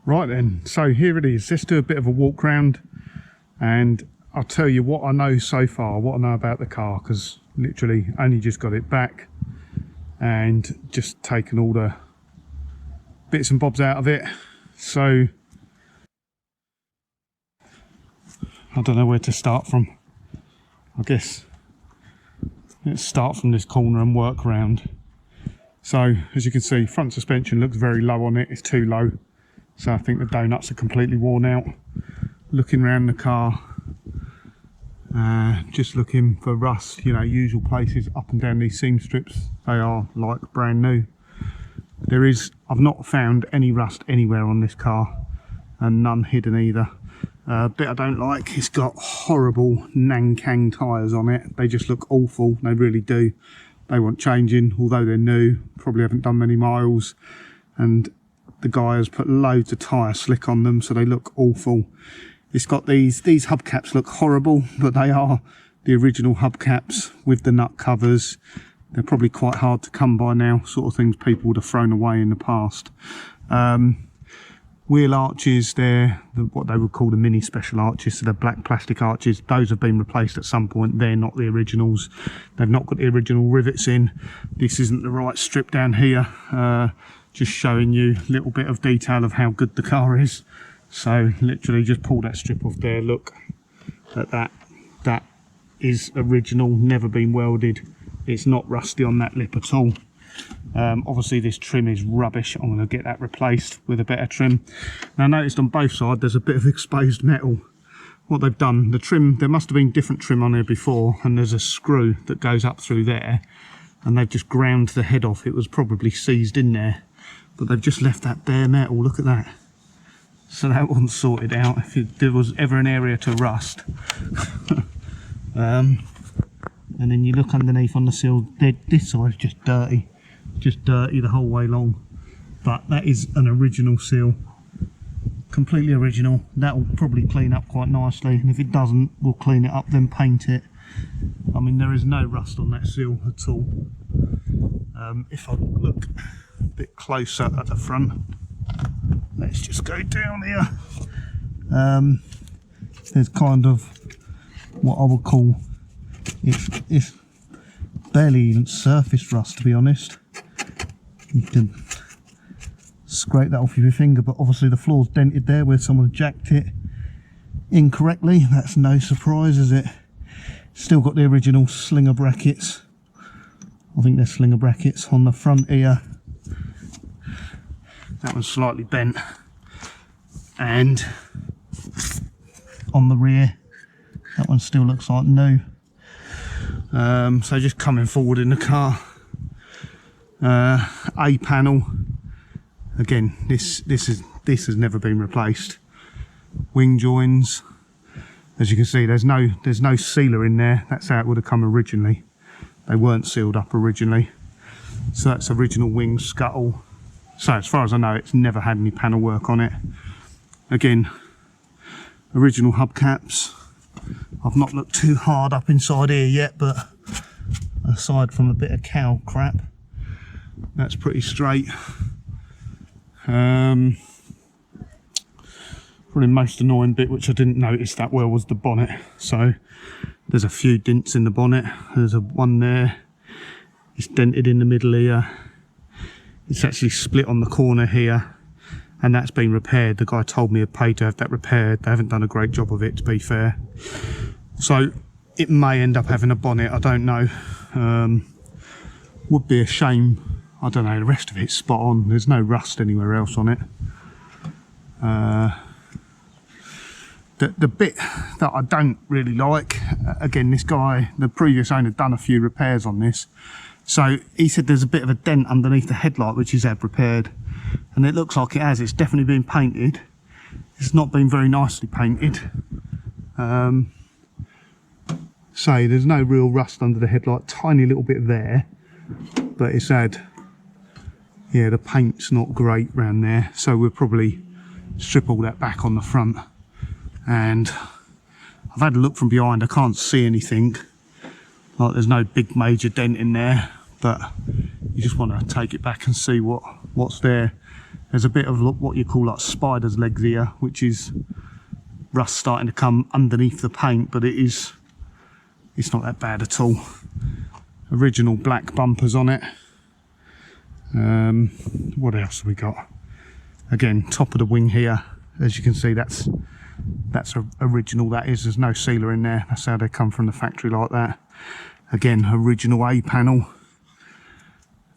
Right then, so here it is. Let's do a bit of a walk round and I'll tell you what I know so far, what I know about the car, because literally only just got it back and just taken all the bits and bobs out of it. So I don't know where to start from. I guess let's start from this corner and work around. So as you can see, front suspension looks very low on it. It's too low. So I think the donuts are completely worn out. Looking around the car, just looking for rust, you know, usual places up and down these seam strips. They are like brand new. I've not found any rust anywhere on this car, and none hidden either. Bit I don't like, it's got horrible Nankang tyres on it. They just look awful, they really do. They want changing, although they're new, probably haven't done many miles, and the guy has put loads of tyre slick on them, so they look awful. It's got these hubcaps look horrible, but they are the original hubcaps with the nut covers. They're probably quite hard to come by now, sort of things people would have thrown away in the past. Wheel arches, they're what they would call the mini special arches, so they're black plastic arches. Those have been replaced at some point. They're not the originals. They've not got the original rivets in. This isn't the right strip down here. Just showing you a little bit of detail of how good the car is. So literally just pull that strip off there, look at that. That is original, never been welded. It's not rusty on that lip at all. Obviously this trim is rubbish. I'm going to get that replaced with a better trim. Now I noticed on both sides there's a bit of exposed metal. What they've done, the trim, there must have been different trim on here before, and there's a screw that goes up through there, and they've just ground the head off. It was probably seized in there, but they've just left that bare metal. Look at that. So that wasn't sorted out if there was ever an area to rust. And then you look underneath on the sill, this side is just dirty the whole way long. But that is an original seal, completely original. That will probably clean up quite nicely, and if it doesn't, we'll clean it up, then paint it. I mean, there is no rust on that seal at all. If I look a bit closer at the front, let's just go down here. There's kind of what I would call, it's barely even surface rust, to be honest. You can scrape that off with your finger, but obviously the floor's dented there where someone jacked it incorrectly. That's no surprise, is it? Still got the original slinger brackets. I think they're slinger brackets on the front here. That one's slightly bent, and on the rear that one still looks like new. So just coming forward in the car, A panel again, this has never been replaced. Wing joins, as you can see, there's no sealer in there. That's how it would have come originally. They weren't sealed up originally, so that's original wing scuttle. So as far as I know, it's never had any panel work on it. Again, original hubcaps. I've not looked too hard up inside here yet, but aside from a bit of cow crap, that's pretty straight. Probably the most annoying bit, which I didn't notice that well, was the bonnet. So there's a few dents in the bonnet. There's one there. It's dented in the middle here. It's actually split on the corner here, and that's been repaired. The guy told me I'd pay to have that repaired. They haven't done a great job of it, to be fair. So it may end up having a bonnet, I don't know. Would be a shame. I don't know, the rest of it's spot on. There's no rust anywhere else on it. The bit that I don't really like, again, this guy, the previous owner, done a few repairs on this. So he said there's a bit of a dent underneath the headlight, which he's had repaired, and it looks like it has. It's definitely been painted. It's not been very nicely painted. So there's no real rust under the headlight, tiny little bit there, but it's had, yeah, the paint's not great around there, so we'll probably strip all that back on the front. And I've had a look from behind, I can't see anything. Like, there's no big major dent in there, but you just want to take it back and see what's there. There's a bit of what you call like spider's legs here, which is rust starting to come underneath the paint, but it's not that bad at all. Original black bumpers on it. What else have we got? Again, top of the wing here, as you can see, that's original. That is, there's no sealer in there. That's how they come from the factory, like that. Again, original A panel.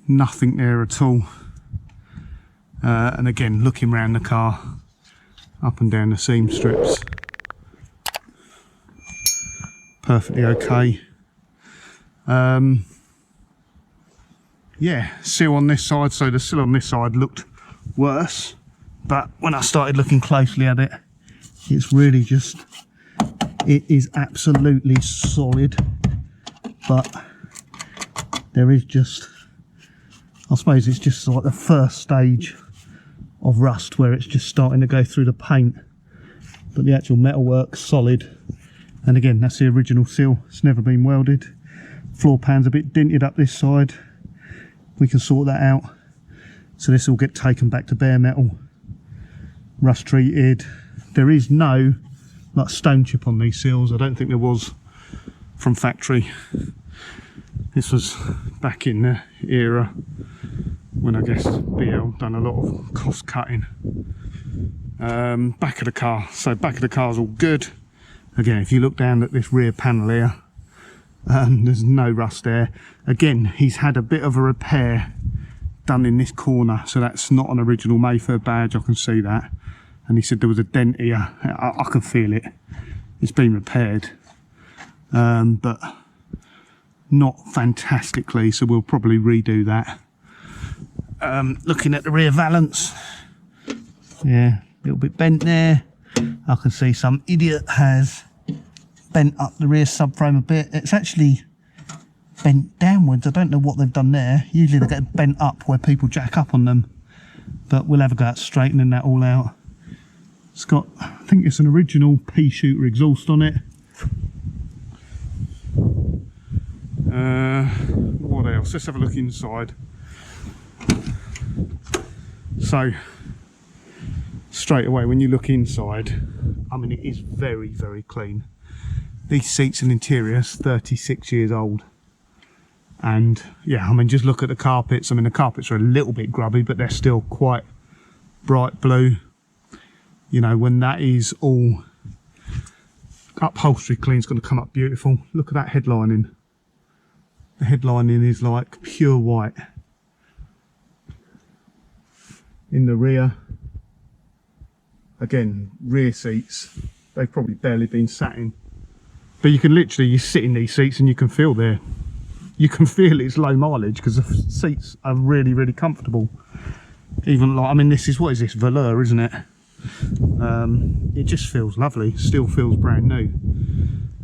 Nothing there at all. And again, looking around the car, up and down the seam strips, perfectly okay. Yeah, seal on this side, so the seal on this side looked worse, but when I started looking closely at it, it's really just, it is absolutely solid, but there is just, I suppose it's just like the first stage of rust where it's just starting to go through the paint, but the actual metalwork's solid. And again, that's the original seal, it's never been welded. Floor pan's a bit dented up this side, we can sort that out. So this will get taken back to bare metal, rust treated. There is no like stone chip on these seals, I don't think there was from factory. This was back in the era when I guess BL done a lot of cost cutting. Back of the car, so back of the car's all good. Again, if you look down at this rear panel here, there's no rust there. Again, he's had a bit of a repair done in this corner, so that's not an original Mayfair badge, I can see that. And he said there was a dent here, I can feel it. It's been repaired, but not fantastically, so we'll probably redo that. Looking at the rear valance, yeah, a little bit bent there. I can see some idiot has bent up the rear subframe a bit. It's actually bent downwards. I don't know what they've done there. Usually they get bent up where people jack up on them, but we'll have a go at straightening that all out. It's got, I think it's an original pea shooter exhaust on it. What else? Let's have a look inside. So straight away when you look inside, I mean, it is very, very clean. These seats and interiors, 36 years old. And yeah, I mean, just look at the carpets. I mean, the carpets are a little bit grubby, but they're still quite bright blue. You know, when that is all upholstery clean, it's going to come up beautiful. Look at that headlining. The headlining is like pure white. In the rear, again, rear seats, they've probably barely been sat in. But you can literally, you sit in these seats and you can feel it's low mileage because the seats are really, really comfortable. Even like, I mean, this is, what is this, velour, isn't it? It just feels lovely, still feels brand new.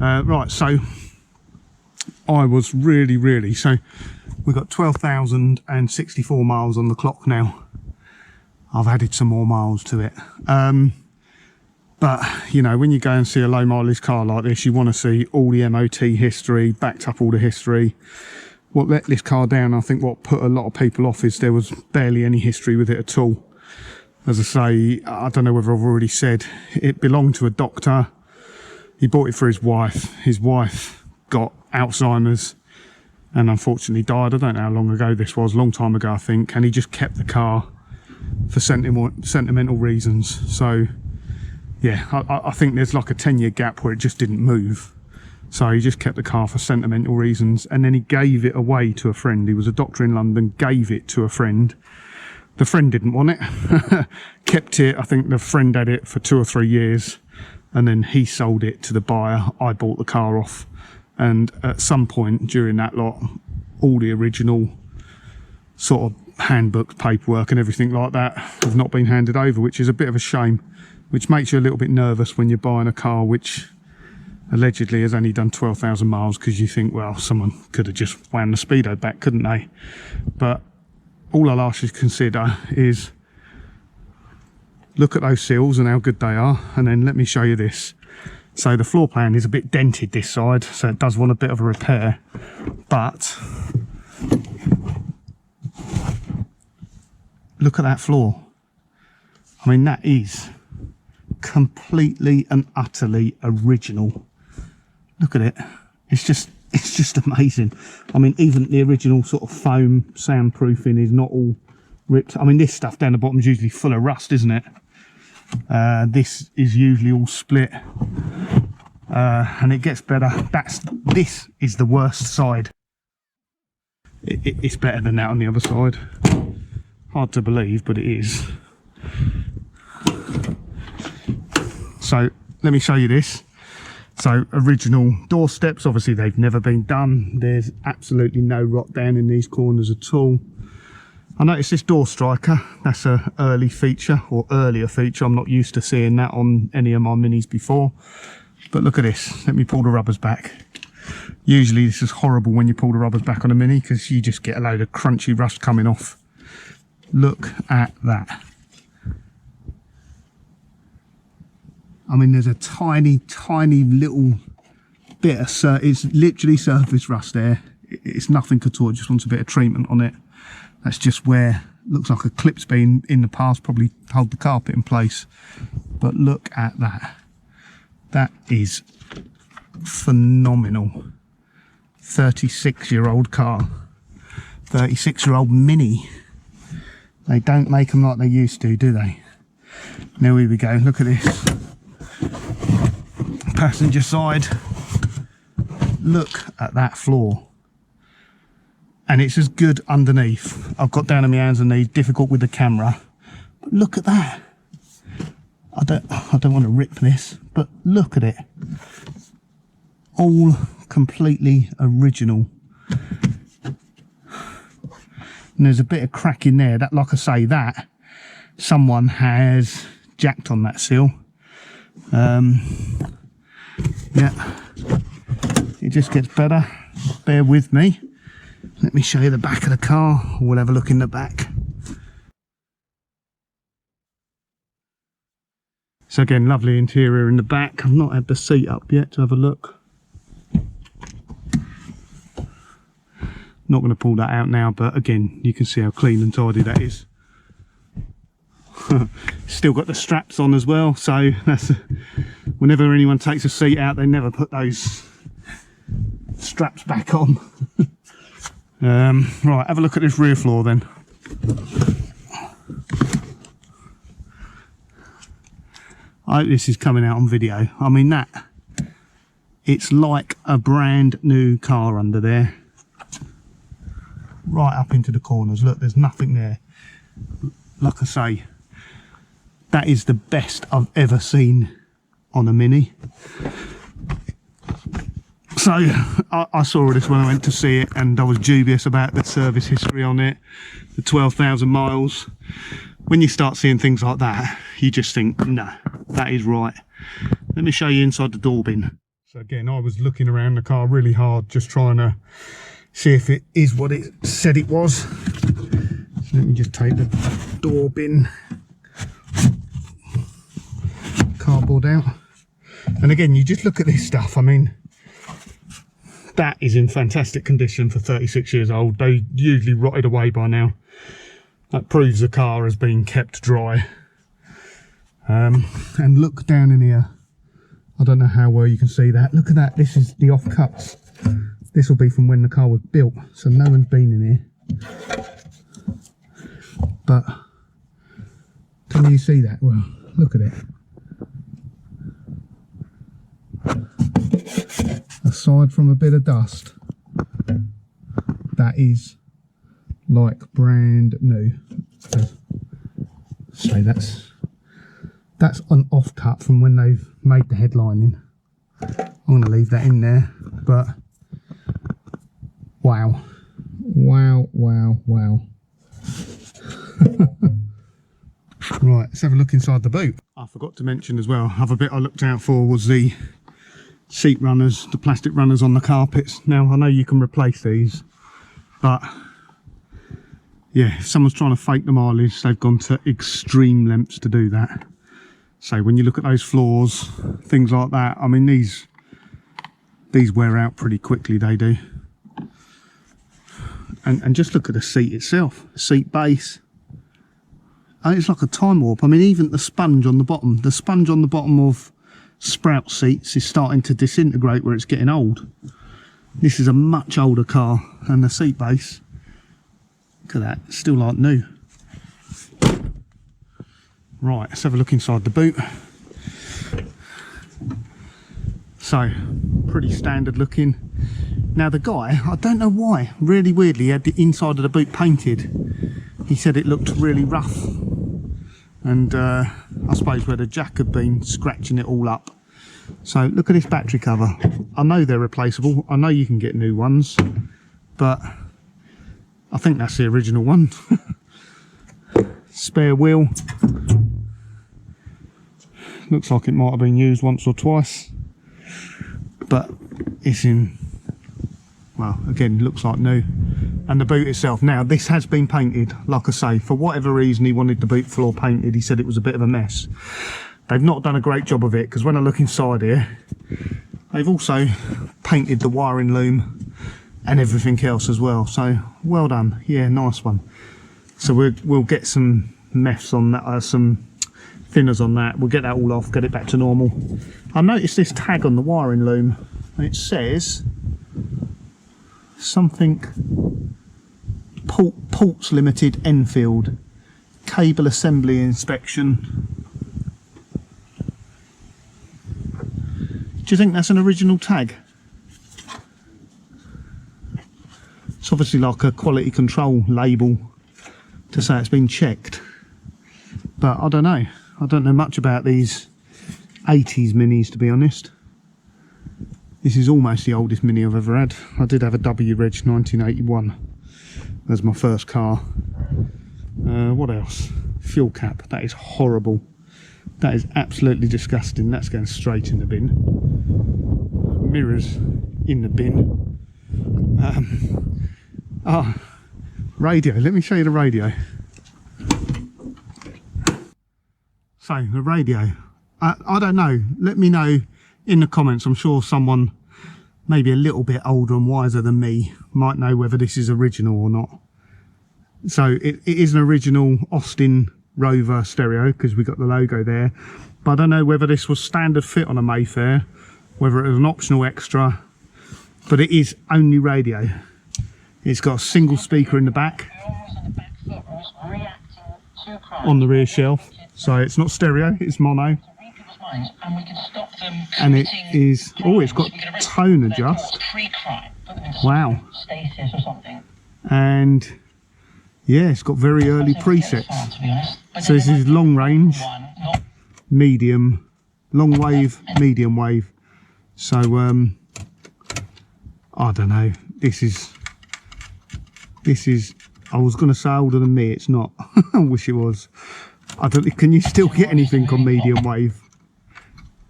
Right, so I was really, so we've got 12,064 miles on the clock now. I've added some more miles to it. But, you know, when you go and see a low mileage car like this, you want to see all the MOT history, backed up all the history. What let this car down, I think what put a lot of people off is there was barely any history with it at all. As I say, I don't know whether I've already said, it belonged to a doctor. He bought it for his wife. His wife got Alzheimer's and unfortunately died. I don't know how long ago this was, a long time ago I think, and he just kept the car for sentimental reasons. So yeah, I think there's like a 10-year gap where it just didn't move. So he just kept the car for sentimental reasons, and then he gave it away to a friend. He was a doctor in London, gave it to a friend. The friend didn't want it, kept it. I think the friend had it for 2 or 3 years, and then he sold it to the buyer. I bought the car off, and at some point during that lot, all the original sort of handbook paperwork and everything like that have not been handed over, which is a bit of a shame, which makes you a little bit nervous when you're buying a car which allegedly has only done 12,000 miles, because you think, well, someone could have just wound the speedo back, couldn't they? But all I'll ask you to consider is look at those seals and how good they are, and then let me show you this. So the floor plan is a bit dented this side, so it does want a bit of a repair, but look at that floor. I mean, that is completely and utterly original. Look at it. It's just amazing. I mean, even the original sort of foam soundproofing is not all ripped. I mean, this stuff down the bottom is usually full of rust, isn't it? This is usually all split, and it gets better. This is the worst side. It's better than that on the other side. Hard to believe, but it is. So let me show you this. So original door steps, obviously they've never been done. There's absolutely no rot down in these corners at all. I noticed this door striker, that's an early feature, or earlier feature. I'm not used to seeing that on any of my Minis before. But look at this, let me pull the rubbers back. Usually this is horrible when you pull the rubbers back on a Mini, because you just get a load of crunchy rust coming off. Look at that. I mean, there's a tiny little bit of, it's literally surface rust there. It's nothing at all, it just wants a bit of treatment on it. That's just where, looks like a clip's been in the past, probably hold the carpet in place. But look at that. That is phenomenal. 36-year-old car. 36-year-old Mini. They don't make them like they used to, do they? Now here we go, look at this. Passenger side. Look at that floor. And it's as good underneath. I've got down on my hands and knees, difficult with the camera. But look at that. I don't want to rip this, but look at it. All completely original. And there's a bit of crack in there. That, like I say, that someone has jacked on that seal. Yeah, it just gets better. Bear with me. Let me show you the back of the car. We'll have a look in the back. So again, lovely interior in the back. I've not had the seat up yet to have a look. Not going to pull that out now, but again, you can see how clean and tidy that is. Still got the straps on as well, so that's whenever anyone takes a seat out, they never put those straps back on. Right, have a look at this rear floor then. I hope this is coming out on video. I mean, that, it's like a brand new car under there. Right up into the corners. Look, there's nothing there. Like I say, that is the best I've ever seen on a Mini. So I saw this when I went to see it, and I was dubious about the service history on it, the 12,000 miles. When you start seeing things like that, you just think, no, that is right. Let me show you inside the door bin. So again, I was looking around the car really hard, just trying to see if it is what it said it was. So let me just take the door bin cardboard out. And again, you just look at this stuff. I mean, that is in fantastic condition for 36 years old. They usually rotted away by now. That proves the car has been kept dry. And look down in here. I don't know how well you can see that. Look at that. This is the offcuts. This will be from when the car was built, so no one's been in here. But can you see that? Well, look at it. Aside from a bit of dust, that is like brand new. So that's an offcut from when they've made the headlining. I'm going to leave that in there, but wow, wow, wow, wow. Right, let's have a look inside the boot. I forgot to mention as well, other bit I looked out for was the seat runners, the plastic runners on the carpets. Now I know you can replace these, but yeah, if someone's trying to fake the mileage, they've gone to extreme lengths to do that. So when you look at those floors, things like that, I mean, these wear out pretty quickly, they do. And just look at the seat itself, seat base. it's like a time warp. I mean, even the sponge on the bottom of Sprout seats is starting to disintegrate where it's getting old. This is a much older car, and the seat base, look at that, it's still like new. Right, let's have a look inside the boot. So, pretty standard looking. Now the guy, I don't know why, really weirdly, he had the inside of the boot painted. He said it looked really rough, and I suppose where the jack had been scratching it all up. So look at this battery cover. I know they're replaceable, I know you can get new ones, but I think that's the original one. Spare wheel, looks like it might have been used once or twice, but it's in, well, again, looks like new. And the boot itself, now this has been painted, like I say, for whatever reason he wanted the boot floor painted. He said it was a bit of a mess. They've not done a great job of it, because when I look inside here, they've also painted the wiring loom and everything else as well. So well done, yeah, nice one. So we'll get some meths on that, some thinners on that. We'll get that all off, get it back to normal. I noticed this tag on the wiring loom, and it says something Ports Limited Enfield cable assembly inspection. Do you think that's an original tag? It's obviously like a quality control label to say it's been checked, but I don't know. I don't know much about these 80s minis, to be honest. This is almost the oldest Mini I've ever had. I did have a W Reg 1981 as my first car. What else? Fuel cap, that is horrible. That is absolutely disgusting. That's going straight in the bin. Mirrors in the bin. Radio, let me show you the radio. So the radio, I don't know, let me know in the comments. I'm sure someone maybe a little bit older and wiser than me might know whether this is original or not. So it is an original Austin Rover stereo, because we got the logo there, but I don't know whether this was standard fit on a Mayfair, whether it was an optional extra, but it is only radio. It's got a single speaker in the back on the rear shelf, so it's not stereo, it's mono. And it is, oh, it's got tone adjust. Wow. And yeah, it's got very early presets. So this is long range, medium, long wave, medium wave. So I don't know, this is, I was going to say older than me, it's not. I wish it was. I don't, can you still get anything on medium wave?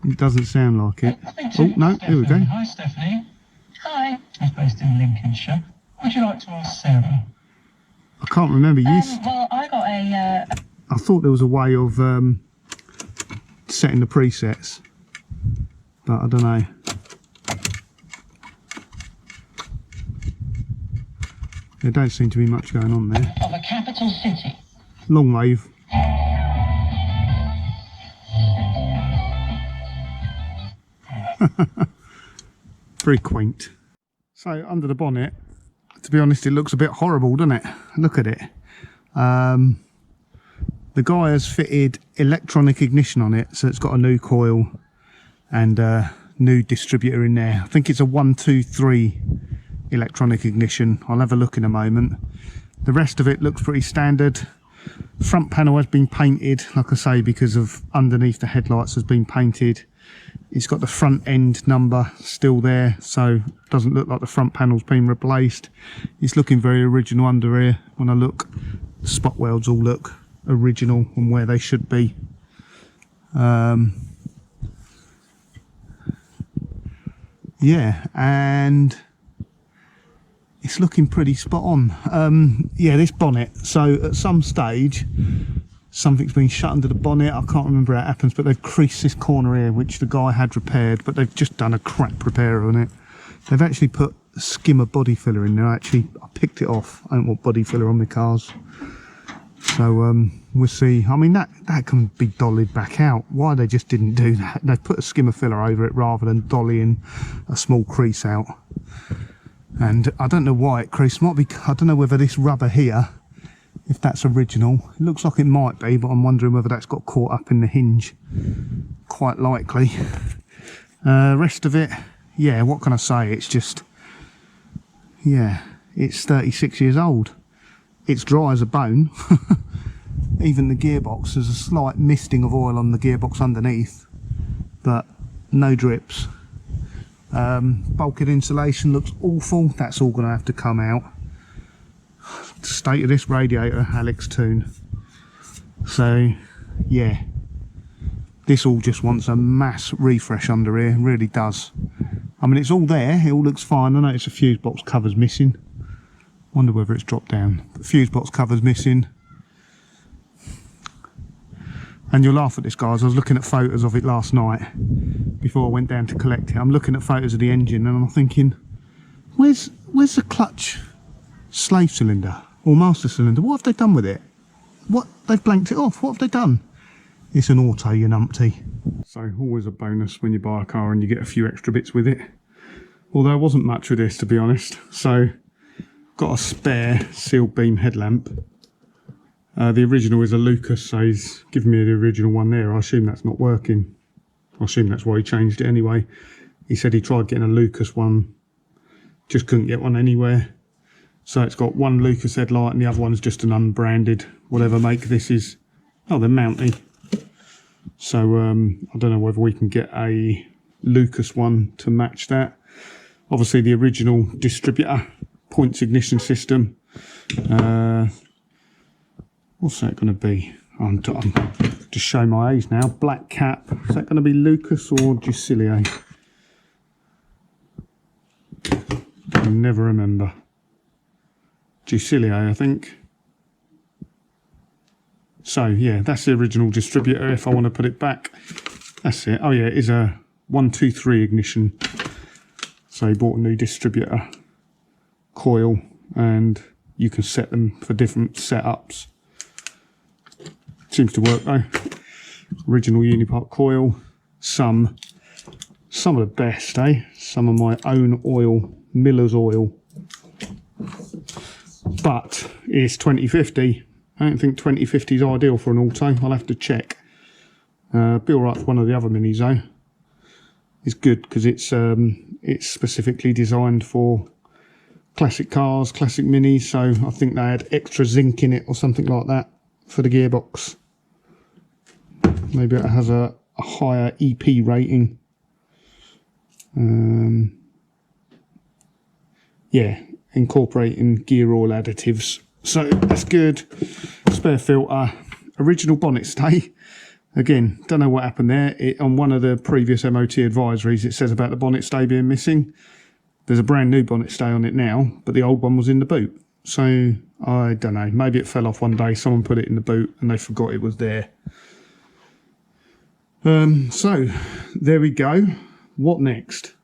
It doesn't sound like it. Oh no, here we go. Hi Stephanie. Hi. I'm based in Lincolnshire. Would you like to ask Sarah? I can't remember. Well, I got a... I thought there was a way of setting the presets, but I don't know. There don't seem to be much going on there. Of a capital city. Long wave. Very quaint. So under the bonnet, to be honest, it looks a bit horrible, doesn't it? Look at it. The guy has fitted electronic ignition on it, so it's got a new coil and a new distributor in there. I think it's a 123 electronic ignition. I'll have a look in a moment. The rest of it looks pretty standard. Front panel has been painted, like I say, because of underneath the headlights has been painted. It's got the front end number still there, so it doesn't look like the front panel's been replaced. It's looking very original under here. When I look, the spot welds all look original and where they should be. Yeah, and it's looking pretty spot on. Yeah, this bonnet, so at some stage something's been shut under the bonnet. I can't remember how it happens, but they've creased this corner here, which the guy had repaired, but they've just done a crap repair on it. They've actually put skimmer body filler in there. Actually, I picked it off. I don't want body filler on my cars. So we'll see. I mean, that can be dollied back out. Why they just didn't do that? They put a skimmer filler over it rather than dollying a small crease out. And I don't know why it creased. Might be, I don't know whether this rubber here, if that's original. It looks like it might be, but I'm wondering whether that's got caught up in the hinge. Quite likely. Rest of it, yeah, what can I say? It's just, yeah, it's 36 years old. It's dry as a bone. Even the gearbox, there's a slight misting of oil on the gearbox underneath, but no drips. Bulkhead insulation looks awful. That's all going to have to come out. State of this radiator, Alex Toon. So yeah, this all just wants a mass refresh under here, really does. I mean, it's all there, it all looks fine. I notice a fuse box cover's missing. Wonder whether it's dropped down. The fuse box cover's missing. And you'll laugh at this, guys. I was looking at photos of it last night before I went down to collect it. I'm looking at photos of the engine and I'm thinking, where's the clutch slave cylinder or master cylinder? What have they done with it? What, they've blanked it off. What have they done? It's an auto, you numpty. So always a bonus when you buy a car and you get a few extra bits with it. Although there wasn't much with this, to be honest. So got a spare sealed beam headlamp. The original is a Lucas, so he's given me the original one there. I assume that's not working. I assume that's why he changed it anyway. He said he tried getting a Lucas one, just couldn't get one anywhere. So it's got one Lucas headlight and the other one's just an unbranded, whatever make this is. Oh, they're Mountie. So I don't know whether we can get a Lucas one to match that. Obviously the original distributor, points ignition system. What's that going to be? I'm just showing my age now. Black cap. Is that going to be Lucas or Giusilio? I never remember. Giusilio, I think. So yeah, that's the original distributor. If I want to put it back, that's it. Oh yeah, it is a 123 ignition. So he bought a new distributor coil, and you can set them for different setups. Seems to work though. Original Unipart coil. Some of the best, eh? Some of my own oil, Miller's oil. But it's 2050. I don't think 2050 is ideal for an auto. I'll have to check. Be alright for one of the other minis though. It's good because it's specifically designed for classic cars, classic minis. So I think they had extra zinc in it or something like that for the gearbox. Maybe it has a higher EP rating. Yeah, incorporating gear oil additives. So that's good. Spare filter. Original bonnet stay. Again, don't know what happened there. On one of the previous MOT advisories, it says about the bonnet stay being missing. There's a brand new bonnet stay on it now, but the old one was in the boot. So I don't know. Maybe it fell off one day. Someone put it in the boot and they forgot it was there. So there we go. What next?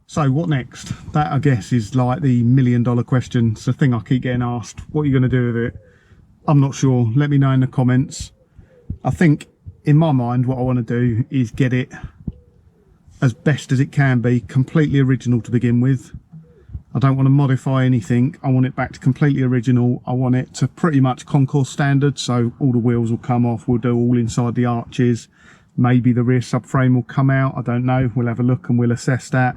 So what next? That, I guess, is like the $1 million question. It's the thing I keep getting asked. What are you going to do with it? I'm not sure. Let me know in the comments. I think, in my mind, what I want to do is get it as best as it can be, completely original to begin with. I don't want to modify anything. I want it back to completely original. I want it to pretty much concourse standard, so all the wheels will come off. We'll do all inside the arches. Maybe the rear subframe will come out. I don't know. We'll have a look and we'll assess that.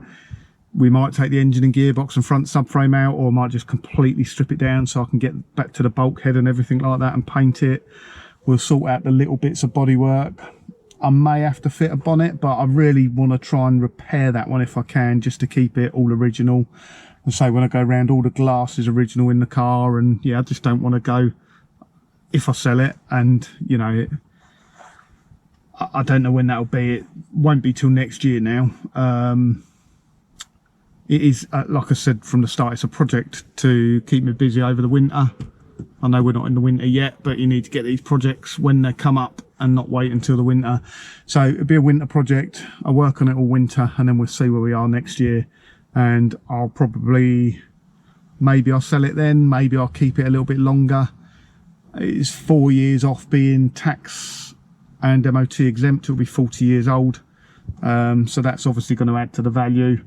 We might take the engine and gearbox and front subframe out, or I might just completely strip it down so I can get back to the bulkhead and everything like that and paint it. We'll sort out the little bits of bodywork. I may have to fit a bonnet, but I really want to try and repair that one if I can, just to keep it all original. And so when I go around, all the glass is original in the car, and yeah, I just don't want to go, if I sell it, and you know, I don't know when that'll be. It won't be till next year now. It is, like I said from the start, it's a project to keep me busy over the winter. I know we're not in the winter yet, but you need to get these projects when they come up and not wait until the winter. So it'll be a winter project. I'll work on it all winter, and then we'll see where we are next year. And I'll probably, maybe I'll sell it then, maybe I'll keep it a little bit longer. It's 4 years off being tax and MOT exempt. It'll be 40 years old. So that's obviously going to add to the value.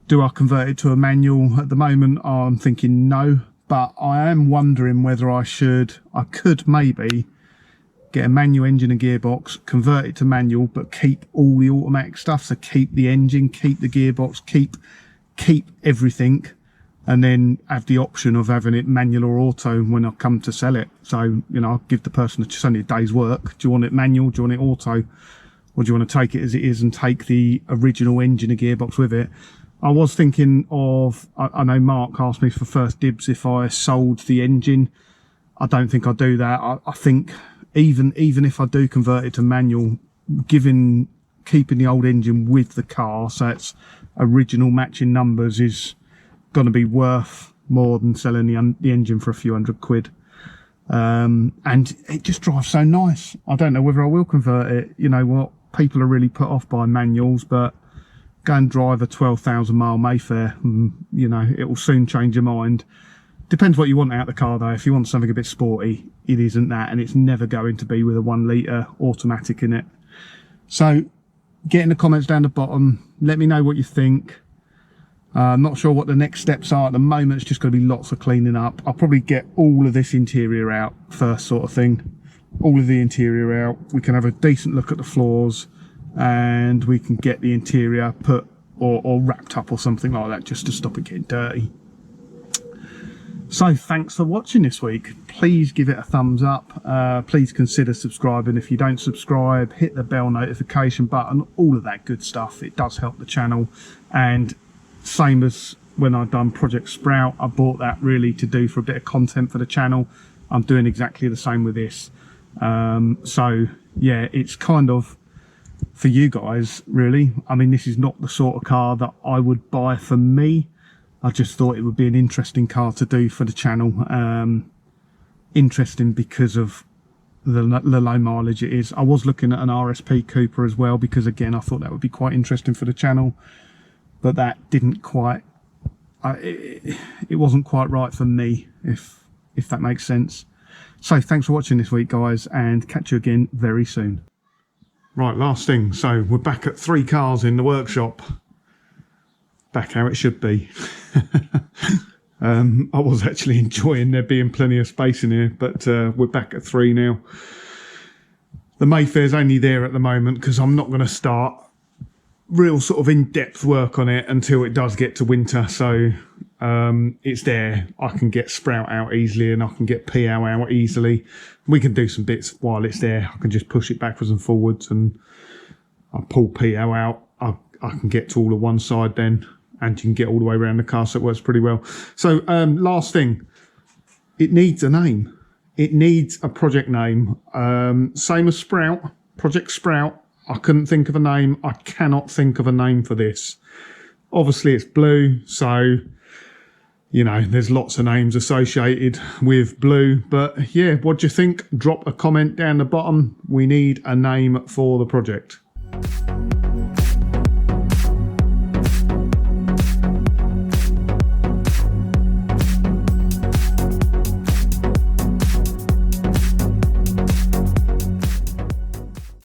Do I convert it to a manual? At the moment, I'm thinking no, but I am wondering whether I could maybe get a manual engine and gearbox, convert it to manual, but keep all the automatic stuff. So keep the engine, keep the gearbox, keep everything, and then have the option of having it manual or auto when I come to sell it. So, you know, I'll give the person it's only a day's work. Do you want it manual? Do you want it auto? Or do you want to take it as it is and take the original engine and gearbox with it? I was thinking of, I know Mark asked me for first dibs if I sold the engine. I don't think I'll do that. I think even if I do convert it to manual, keeping the old engine with the car, so it's original matching numbers, is going to be worth more than selling the engine for a few £100. And it just drives so nice. I don't know whether I will convert it. You know what? People are really put off by manuals, but go and drive a 12,000 mile Mayfair. You know, it will soon change your mind. Depends what you want out of the car though. If you want something a bit sporty, it isn't that, and it's never going to be with a 1 litre automatic in it. So get in the comments down the bottom, let me know what you think. I'm not sure what the next steps are at the moment. It's just going to be lots of cleaning up. I'll probably get all of this interior out first, sort of thing. All of the interior out. We can have a decent look at the floors, and we can get the interior put or wrapped up or something like that, just to stop it getting dirty. So thanks for watching this week. Please give it a thumbs up. Please consider subscribing. If you don't subscribe, hit the bell notification button, all of that good stuff. It does help the channel. And same as when I've done Project Sprout, I bought that really to do for a bit of content for the channel. I'm doing exactly the same with this. So yeah, it's kind of for you guys really. I mean, this is not the sort of car that I would buy for me. I just thought it would be an interesting car to do for the channel. Interesting because of the low mileage it is. I was looking at an RSP Cooper as well, because again I thought that would be quite interesting for the channel, but that didn't quite, it wasn't quite right for me, if that makes sense. So thanks for watching this week guys, and catch you again very soon. Right, last thing, so we're back at 3 cars in the workshop. Back how it should be. I was actually enjoying there being plenty of space in here, but we're back at 3 now. The Mayfair's only there at the moment because I'm not going to start real sort of in-depth work on it until it does get to winter. So it's there. I can get Sprout out easily, and I can get PO out easily. We can do some bits while it's there. I can just push it backwards and forwards, and I pull PO out. I can get to all of one side then, and you can get all the way around the car, so it works pretty well. So last thing, it needs a name. It needs a project name. Same as Sprout, Project Sprout. I couldn't think of a name. I cannot think of a name for this. Obviously it's blue, so you know there's lots of names associated with blue, but yeah, what do you think? Drop a comment down the bottom. We need a name for the project.